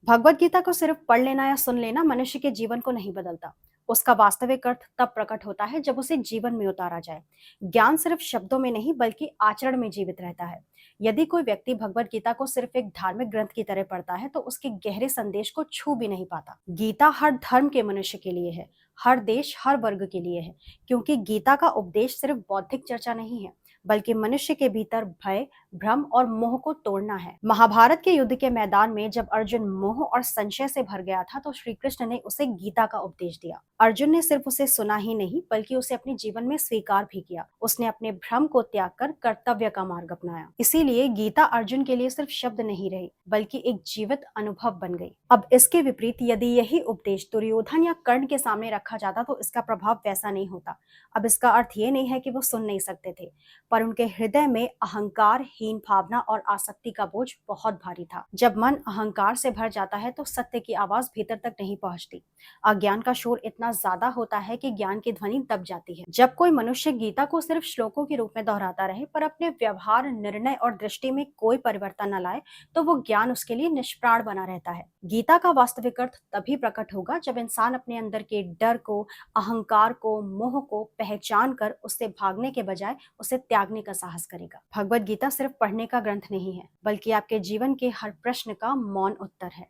भगवत गीता को सिर्फ पढ़ लेना या सुन लेना मनुष्य के जीवन को नहीं बदलता। उसका वास्तविक अर्थ तब प्रकट होता है जब उसे जीवन में उतारा जाए। ज्ञान सिर्फ शब्दों में नहीं बल्कि आचरण में जीवित रहता है। यदि कोई व्यक्ति भगवत गीता को सिर्फ एक धार्मिक ग्रंथ की तरह पढ़ता है तो उसके गहरे संदेश को छू भी नहीं पाता। गीता हर धर्म के मनुष्य के लिए है, हर देश हर वर्ग के लिए है, क्योंकि गीता का उपदेश सिर्फ बौद्धिक चर्चा नहीं है बल्कि मनुष्य के भीतर भय, भ्रम और मोह को तोड़ना है। महाभारत के युद्ध के मैदान में जब अर्जुन मोह और संशय से भर गया था तो श्री कृष्ण ने उसे गीता का उपदेश दिया। अर्जुन ने सिर्फ उसे सुना ही नहीं बल्कि उसे अपने जीवन में स्वीकार भी किया। उसने अपने भ्रम को त्याग कर कर्तव्य का मार्ग अपनाया। इसीलिए गीता अर्जुन के लिए सिर्फ शब्द नहीं रही बल्कि एक जीवित अनुभव बन गई। अब इसके विपरीत यदि यही उपदेश दुर्योधन या कर्ण के सामने रखा जाता तो इसका प्रभाव वैसा नहीं होता। अब इसका अर्थ ये नहीं है कि वो सुन नहीं सकते थे, पर उनके हृदय में अहंकार, हीन भावना और आसक्ति का बोझ बहुत भारी था। जब मन अहंकार से भर जाता है तो सत्य की आवाज भीतर तक नहीं पहुंचती। अज्ञान का शोर इतना ज्यादा होता है कि ज्ञान की ध्वनि दब जाती है। जब कोई मनुष्य गीता को सिर्फ श्लोकों के रूप में दोहराता रहे पर अपने व्यवहार, निर्णय और दृष्टि में कोई परिवर्तन न लाए तो वो ज्ञान उसके लिए निष्प्राण बना रहता है। गीता का वास्तविक अर्थ तभी प्रकट होगा जब इंसान अपने अंदर के डर को, अहंकार को, मोह को पहचान कर उससे भागने के बजाय उसे त्यागने का साहस करेगा। भगवत गीता सिर्फ पढ़ने का ग्रंथ नहीं है बल्कि आपके जीवन के हर प्रश्न का मौन उत्तर है।